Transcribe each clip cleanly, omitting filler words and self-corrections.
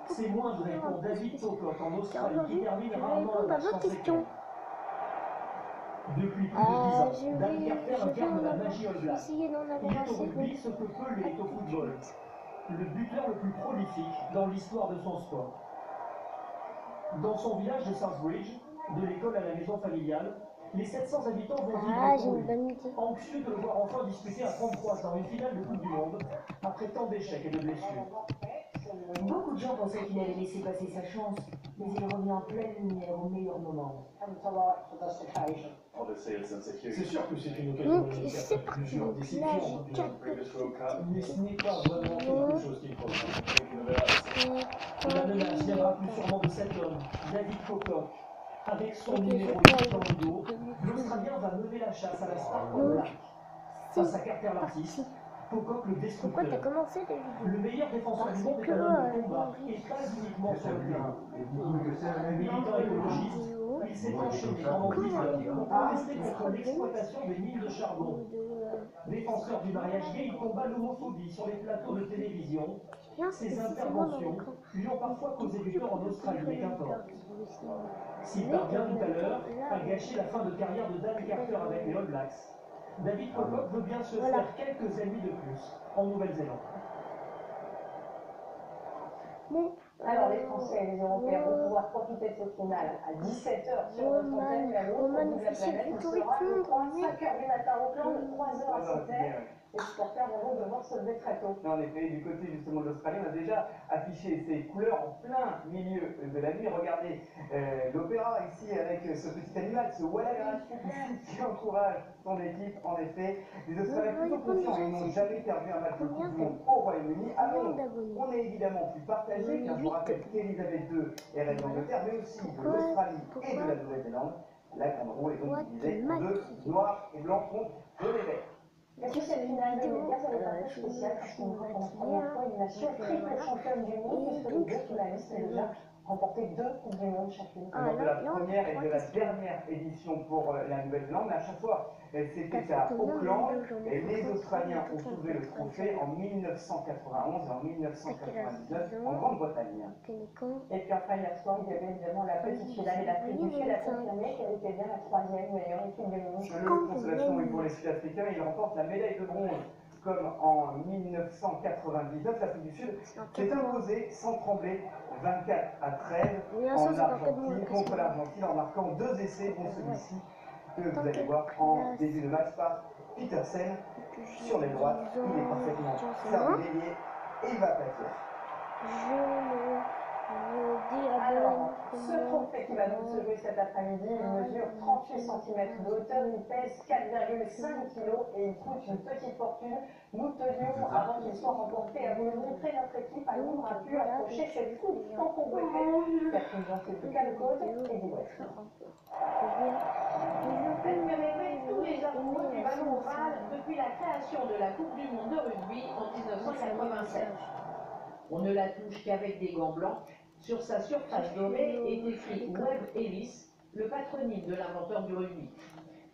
C'est moins vrai pour David Pocock en Australie qui termine rarement répondre à vos questions. Depuis plus de 10 ans, Je Dan Carter incarne la magie All vais Black. essayer d'en Il avoir est au assez. rugby ce que Pelé est au football. Le buteur le plus prolifique dans l'histoire de son sport. Dans son village de Southbridge, de l'école à la maison familiale, les 700 habitants vont vivre pour lui, anxieux de le voir enfin disputer à 33 ans une finale de Coupe du Monde, après tant d'échecs et de blessures. Beaucoup de gens pensaient qu'il allait laisser passer sa chance, mais il revient en pleine lumière au meilleur moment. C'est sûr que c'est une occasion de c'est faire plusieurs déceptions mais ce n'est pas vraiment quelque chose qu'il faut. La menace viendra plus sûrement de cet homme, David Pocock. Avec son numéro 8 dans le dos, l'Australien va mener la chasse à la star All Black. Face à Carter l'artiste, Pocock le destructeur. Pourquoi t'as commencé les vidéos? Le meilleur défenseur du monde est un homme de combat, et pas uniquement sur le terrain. Militant écologiste, il s'est enchaîné pendant 10 ans pour protester contre l'exploitation des mines de charbon. Défenseur du mariage gay, il combat l'homophobie sur les plateaux de télévision. Ses interventions lui ont parfois causé du tort en Australie, mais qu'importe. S'il parvient tout à l'heure à gâcher la fin de carrière de Dan Carter avec les All Blacks, David Pocock veut bien se faire quelques ennemis de plus en Nouvelle-Zélande. Bon, alors les Français et les Européens vont pouvoir profiter de ce final à 17h sur notre antenne, la l'autre bout de la planète. Il sera, je crois, 5h du matin au Auckland, 3h à Sydney. Les supporters vont devoir se lever très tôt. En effet, du côté justement de l'Australie, on a déjà affiché ses couleurs en plein milieu de la nuit. Regardez l'opéra ici avec ce petit animal, ce wallaby qui encourage son équipe. En effet, les Australiens plutôt confiants, ils n'ont jamais perdu un match de Coupe du Monde au Royaume-Uni. Alors, on est évidemment plus partagé, car je vous rappelle qu'Elisabeth II est reine d'Angleterre, mais aussi de l'Australie et de la Nouvelle-Zélande. La Kangaroo est donc divisée en deux, noir et blanc contre jaune et vert. Est-ce que cette finale de médias, elle est un peu spéciale parce qu'on voit pour la première fois une nation triple championne du monde, puisque les deux finalistes ont déjà remporté 2 Coupes du Monde chacune. Lors de la première et de la dernière édition pour la Nouvelle-Zélande, mais à chaque fois c'était à Auckland et les Australiens ont soulevé le trophée en 1991 et en 1999 en Grande-Bretagne. Et puis enfin hier soir, il y avait évidemment la petite finale et l'Afrique du Sud a confirmé qu'elle était bien la 3e meilleure équipe du monde. Le consolation pour les Sud-Africains, ils remportent la médaille de bronze. Comme en 1999, l'Afrique du Sud s'est imposée sans trembler 24 à 13 en Argentine, contre l'Argentine en marquant 2 essais, dont celui-ci que vous allez voir en début de match par Petersen sur les droites. Il est parfaitement servi délié et il va plaquer. Alors, ce trophée qui va donc se jouer cet après-midi, il mesure 38 cm de hauteur, il pèse 4,5 kg et il coûte une petite fortune. Nous tenions, avant qu'il soit remporté, à vous le montrer. Notre équipe à Londres a pu accrocher cette coupe tant qu'on souhaitait. Catherine Jean, c'est plus qu'à le côte et du West. Elle fait rêver tous les amoureux du ballon ovale depuis la création de la Coupe du Monde de rugby en 1987. On ne la touche qu'avec des gants blancs. Sur sa surface dorée est écrit Webb Ellis, le patronyme de l'inventeur du rugby.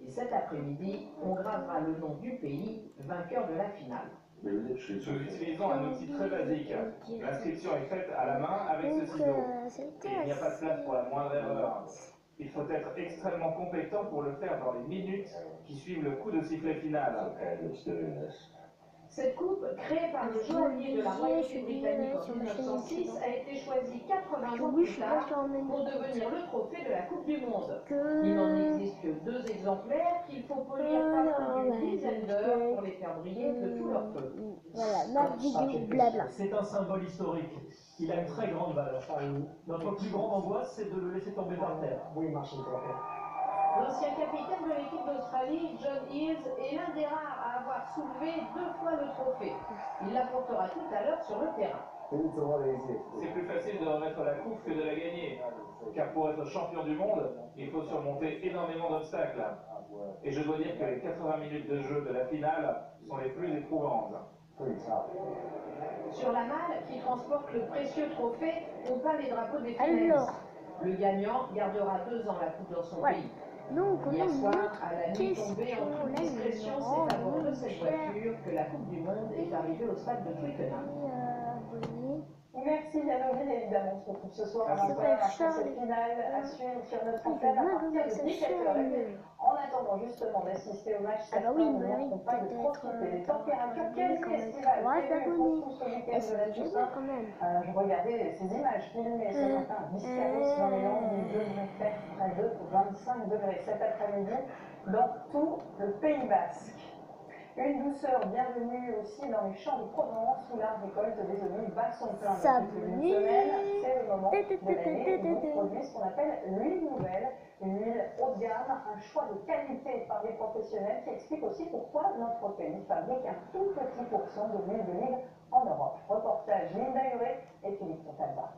Et cet après-midi, on gravera le nom du pays, vainqueur de la finale. Nous utilisons un outil très basique. L'inscription est faite à la main avec ce ciseau. Et il n'y a pas de place pour la moindre erreur. Il faut être extrêmement compétent pour le faire dans les minutes qui suivent le coup de sifflet final. Cette coupe, créée par le joaillier de la royauté britannique en 1906, a été choisie 80 ans plus tard pour devenir le trophée de la Coupe du Monde. Il n'en existe que 2 exemplaires qu'il faut polir pendant une dizaine d'heures pour les faire briller de tout leur feu. Voilà, ma vidéo blabla. C'est un symbole historique. Il a une très grande valeur. Notre plus grande angoisse, c'est de le laisser tomber par terre. Oui, Marshall. L'ancien capitaine de l'équipe d'Australie, John Eales, est l'un des rares à avoir soulevé 2 fois le trophée. Il l'apportera tout à l'heure sur le terrain. C'est plus facile de remettre la coupe que de la gagner. Car pour être champion du monde, il faut surmonter énormément d'obstacles. Et je dois dire que les 80 minutes de jeu de la finale sont les plus éprouvantes. Sur la malle qui transporte le précieux trophée, on peint les drapeaux des finalistes. Le gagnant gardera 2 ans la coupe dans son pays. Donc, hier soir, à la nuit tombée, en toute discrétion, c'est à bord de cette voiture que la Coupe du Monde est arrivée au stade de Twickenham. Une Merci Yannoville, évidemment, on se retrouve ce soir à C'est 20h vrai, après Charles. cette finale à suivre sur notre Il antenne à veut partir de sa 17h. chaîne. En attendant justement d'assister au match, Ah bah certains oui, ne bah oui, manqueront pas de peut-être profiter des températures abonné quasi quand même. estivales 3 prévues abonnés. pour ce week-end Et de c'est la déjà bien Toussaint. quand même. Je regardais ces images filmées ce matin à Biscarrosse dans les Landes, il devrait faire près de 25 degrés cet après-midi dans tout le Pays Basque. Une douceur bienvenue aussi dans les champs de Provence où la récolte des olives bat son plein depuis une semaine. C'est le moment de l'année où on produit ce qu'on appelle l'huile nouvelle, une huile haut de gamme, un choix de qualité par les professionnels qui explique aussi pourquoi notre pays fabrique un tout petit pourcent de l'huile d'olive en Europe. Reportage Linda Huré et Philippe Fontalba.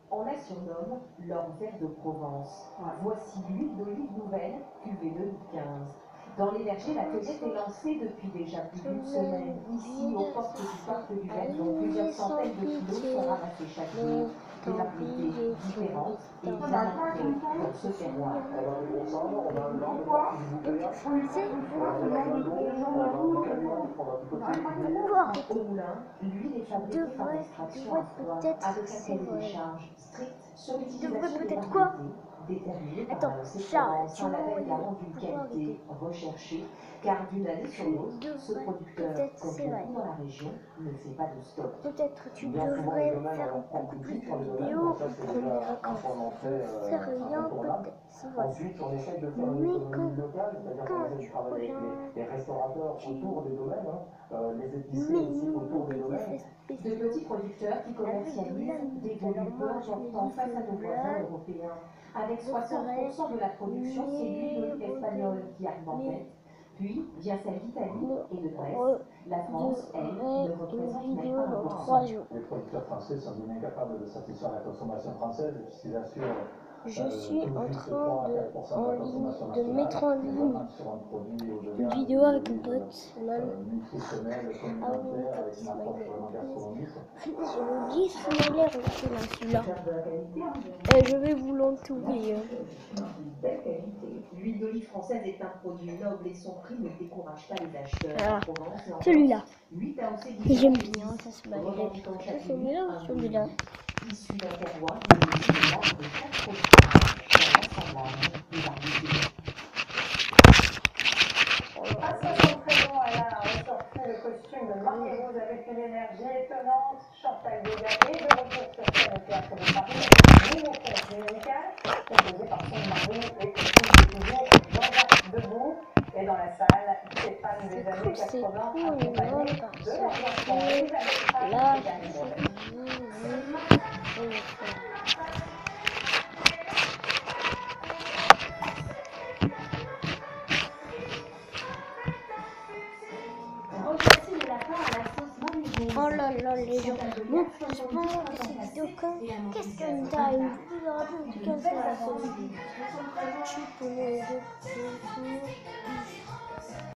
On la surnomme l'or vert de Provence. Voici l'huile d'olive nouvelle, cuvée 2015. Dans les vergers, l'atelier est lancé depuis déjà plus d'une semaine. Ici, aux portes du parc du Verdon, plusieurs centaines de kilos sont ramassés chaque jour. Des variétés différentes et bien ancrées dans ce terroir. Au moulin, l'huile est fabriquée par extraction à froid, avec un cahier des charges strict sur l'utilisation des variétés, déterminé par Attends, l'AOC Charles, Provence, tu un m'as label envoyé. garant d'une Pourquoi qualité recherchée, car d'une année sur l'autre, ce devrais, producteur, peut-être comme c'est vrai. beaucoup dans la région, ne fait pas de stock. Peut-être tu devrais faire beaucoup plus de vidéos pour mes vacances. C'est rien, peut-être, c'est vrai. Ensuite, on essaye de faire Mais une économie locale, c'est-à-dire qu'on essaie de travailler avec reviens, les restaurateurs autour des domaines, les épiceries mais aussi autour des des domaines. effets De spéciaux. petits producteurs qui commercialisent des volumes peu importants face à nos voisins européens. Avec 60% de la production, c'est l'huile d'olive espagnole qui arrive en tête. Puis vient celle d'Italie et de Grèce. La France, elle, ne représente Une même vidéo pas dans 1%. 3 jours. Les producteurs français sont bien incapables de satisfaire la consommation française puisqu'ils assurent Je suis tout en juste train 3 à de, 4% en de la ligne, consommation de nationale. mettre en Mais ligne vraiment sur un produit haut de une gamme, vidéo avec mon d'olive, pote, man. nutritionnel, Ah oui, communautaire, mon avec pote une approche Ismaël. vraiment gastronomique. J'ai oublié ce qu'il a l'air aussi là, celui-là. Je vais vous l'entourer. Belle qualité. L'huile d'olive française est un produit noble et son prix ne décourage pas les acheteurs. Ah, En Provence et en celui-là. 8 AOC Et j'aime différents bien, ça se malgré. revendiquant C'est chaque celui-là nuit ou un celui-là? produit issu d'un terroir et décidément de chaque producteur dans l'assemblage des variétés. À 73 ans, elle a ressorti le costume de Marie-Rose avec une énergie étonnante. Chantal Goya est de retour sur scène au Théâtre de Paris avec un nouveau conte musical composé par son mari et copine de toujours Jean-Jacques Debout. Et dans la salle, ces fans des années 80 accompagnés de leurs enfants. Elisabeth Pratt Là, et Dany Bourdet. Remplacer le lapin à la sauce Marie-Rose. Oh là là, les gens. Bon, j'espère que cette vidéo, qu'est-ce qu'une taille? Vous vous rappelez, en tout cas, c'est la seule. Je suis pour les deux.